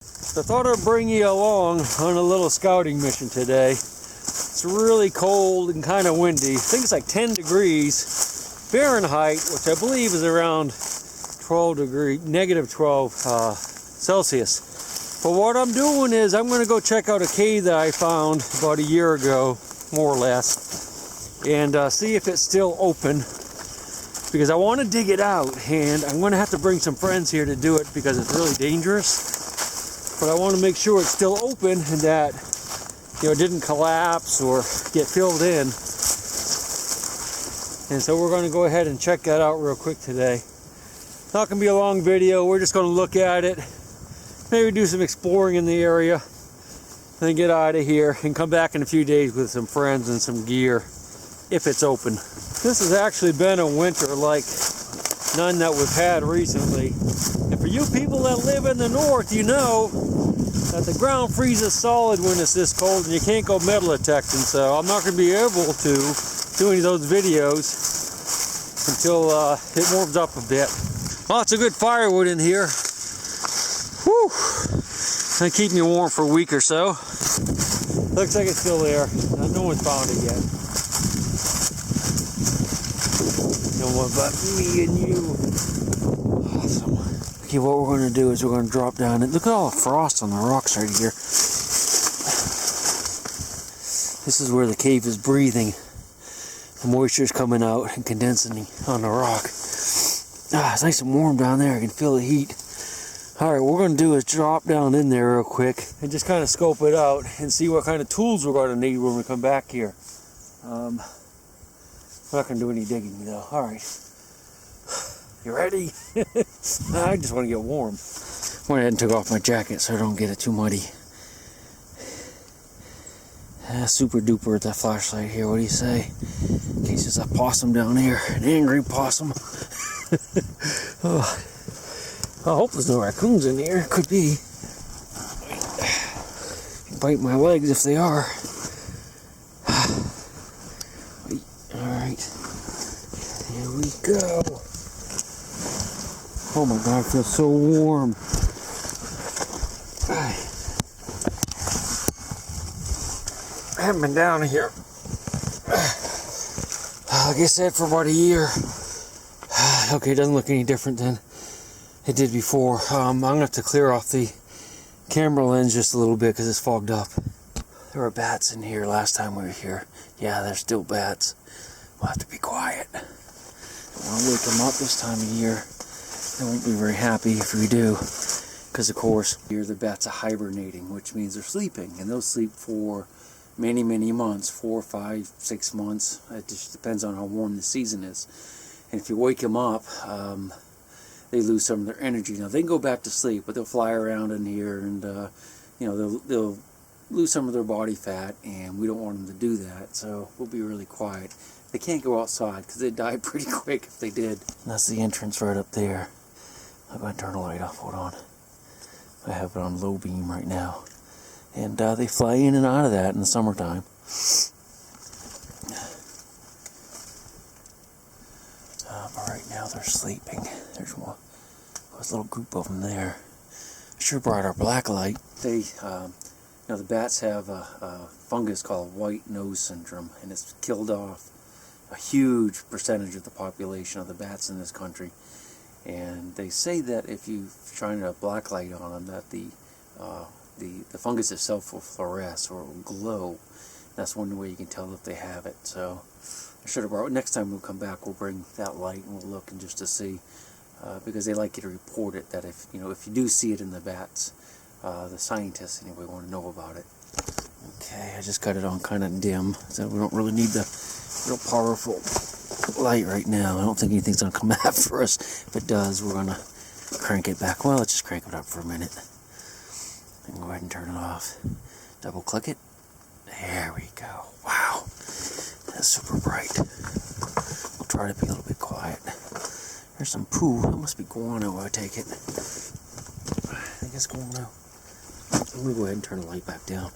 So I thought I'd bring you along on a little scouting mission today. It's really cold and kind of windy. I think it's like 10 degrees Fahrenheit, which I believe is around negative 12 Celsius. But what I'm doing is I'm going to go check out a cave that I found about a year ago, more or less, and see if it's still open, because I want to dig it out, and I'm going to have to bring some friends here to do it because it's really dangerous. But I want to make sure it's still open and that, it didn't collapse or get filled in. And so we're going to go ahead and check that out real quick today. It's not going to be a long video. We're just going to look at it, maybe do some exploring in the area, then get out of here and come back in a few days with some friends and some gear, if it's open. This has actually been a winter like none that we've had recently. And for you people that live in the north, you know that the ground freezes solid when it's this cold and you can't go metal detecting. So I'm not going to be able to do any of those videos until it warms up a bit. Lots of good firewood in here. Whew. Gonna keep me warm for a week or so. Looks like it's still there. No one's found it yet. No one but me and you. Awesome. Okay, what we're going to do is we're going to drop down and look at all the frost on the rocks right here. This is where the cave is breathing. The moisture is coming out and condensing on the rock. It's nice and warm down there. I can feel the heat. Alright, what we're going to do is drop down in there real quick and just kind of scope it out and see what kind of tools we're going to need when we come back here. We're not going to do any digging though. Alright. You ready? I just want to get warm. I went ahead and took off my jacket so I don't get it too muddy. Super duper with that flashlight here. What do you say? In case there's a possum down here. An angry possum. Oh. I hope there's no raccoons in here. Could be. Bite my legs if they are. Alright. Here we go. Oh my god, it feels so warm. I haven't been down here, like I said, for about a year. Okay, it doesn't look any different than it did before. I'm going to have to clear off the camera lens just a little bit because it's fogged up. There were bats in here last time we were here. Yeah, there's still bats. We'll have to be quiet. Don't want to wake them up this time of year. They won't be very happy if we do. Because, of course, here the bats are hibernating, which means they're sleeping. And they'll sleep for many, many months. 4, 5, 6 months. It just depends on how warm the season is. And if you wake them up, they lose some of their energy. Now, they can go back to sleep, but they'll fly around in here and, they'll lose some of their body fat, and we don't want them to do that, so we'll be really quiet. They can't go outside because they'd die pretty quick if they did. And that's the entrance right up there. I'm going to turn the light off. Hold on. I have it on low beam right now. And they fly in and out of that in the summertime. But right now they're sleeping. There's one. There's a little group of them there. I sure brought our black light. They, the bats have a fungus called white nose syndrome, and it's killed off a huge percentage of the population of the bats in this country. And they say that if you shine a black light on them, that the fungus itself will fluoresce or will glow. That's one way you can tell if they have it. So I should have brought. Next time we'll come back, we'll bring that light and we'll look and just to see, because they like you to report it. That if you do see it in the bats, the scientists anyway want to know about it. Okay, I just got it on kind of dim, so we don't really need the real powerful light right now. I don't think anything's gonna come after us. If it does, we're gonna crank it back. Well, let's just crank it up for a minute and go ahead and turn it off. Double click it. There we go. Wow, that's super bright. We'll try to be a little bit quiet. There's some poo. That must be guano, I take it. I think it's guano. Let me go ahead and turn the light back down.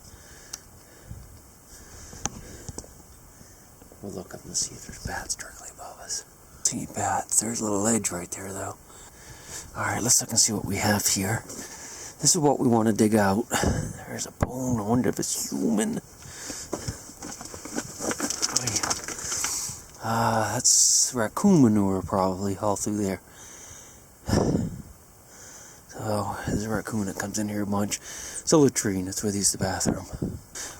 We'll look up and see if there's bats directly above us. See bats. There's a little ledge right there, though. Alright, let's look and see what we have here. This is what we want to dig out. There's a bone. I wonder if it's human. That's raccoon manure probably all through there. So there's a raccoon that comes in here a bunch. It's a latrine. That's where they use the bathroom.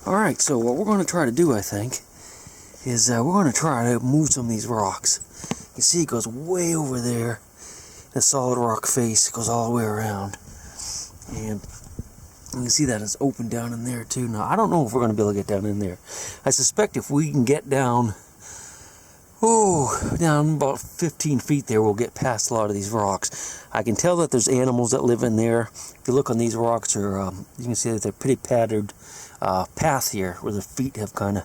Alright, so what we're going to try to do, I think, is we're going to try to move some of these rocks. You see it goes way over there. The solid rock face goes all the way around. And you can see that it's open down in there too. Now, I don't know if we're going to be able to get down in there. I suspect if we can get down, down about 15 feet there, we'll get past a lot of these rocks. I can tell that there's animals that live in there. If you look on these rocks, you can see that they're pretty patterned path here, where the feet have kind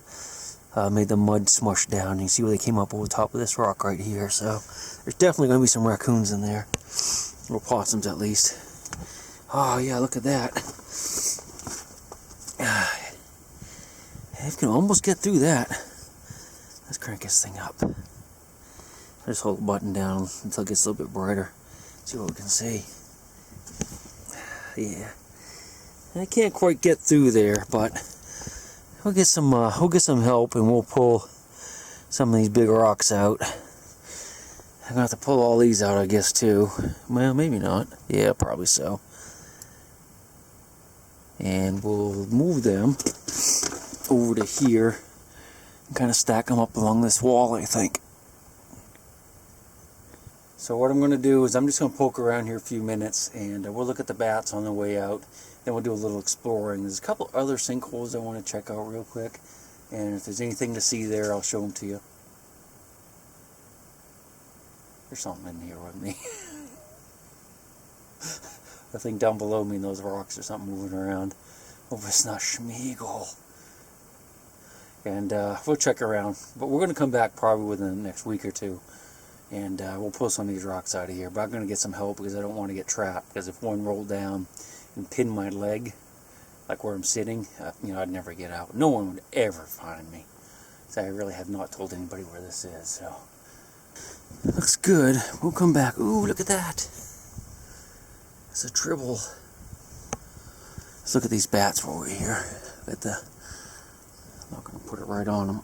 of made the mud smush down. You can see where they came up over the top of this rock right here. So there's definitely going to be some raccoons in there. Little possums at least. Oh yeah, look at that. You can almost get through that. Let's crank this thing up. Just hold the button down until it gets a little bit brighter. See what we can see. Yeah. I can't quite get through there, but we'll get some help, and we'll pull some of these big rocks out. I'm gonna have to pull all these out, I guess, too. Well, maybe not. Yeah, probably so. And we'll move them over to here and kind of stack them up along this wall, I think. So what I'm going to do is I'm just going to poke around here a few minutes, and we'll look at the bats on the way out. Then we'll do a little exploring. There's a couple other sinkholes I want to check out real quick, and if there's anything to see there, I'll show them to you. There's something in here with me. The thing down below me in those rocks, there's something moving around. Hope it's not Schmeagle. And we'll check around, but we're going to come back probably within the next week or two, and we'll pull some of these rocks out of here. But I'm going to get some help because I don't want to get trapped, because if one rolled down and pinned my leg, like where I'm sitting, I'd never get out. No one would ever find me. So I really have not told anybody where this is. So looks good. We'll come back. Ooh, look at that. It's a tribble. Let's look at these bats while we're here. I'm not going to put it right on them.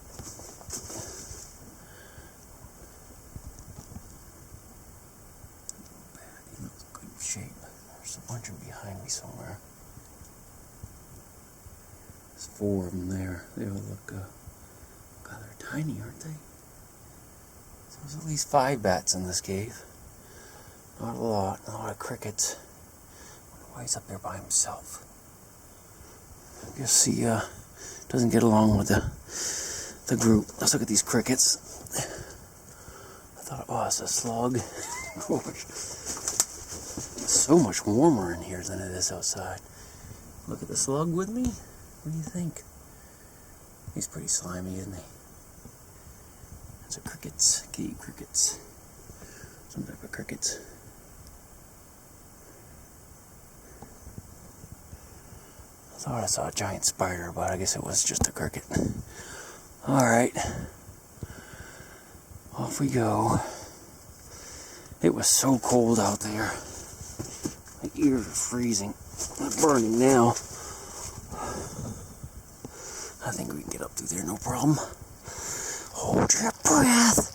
He looks good shape. There's a bunch of them behind me somewhere. There's 4 of them there. They all look, God, they're tiny, aren't they? So there's at least 5 bats in this cave. Not a lot of crickets. I wonder why he's up there by himself. I guess he doesn't get along with the group. Let's look at these crickets. I thought, oh, it's a slug. It's so much warmer in here than it is outside. Look at the slug with me. What do you think? He's pretty slimy, isn't he? That's a crickets, cave crickets. Some type of crickets. I thought I saw a giant spider, but I guess it was just a cricket. Alright. Off we go. It was so cold out there. My ears are freezing. I'm burning now. I think we can get up through there, no problem. Hold your breath.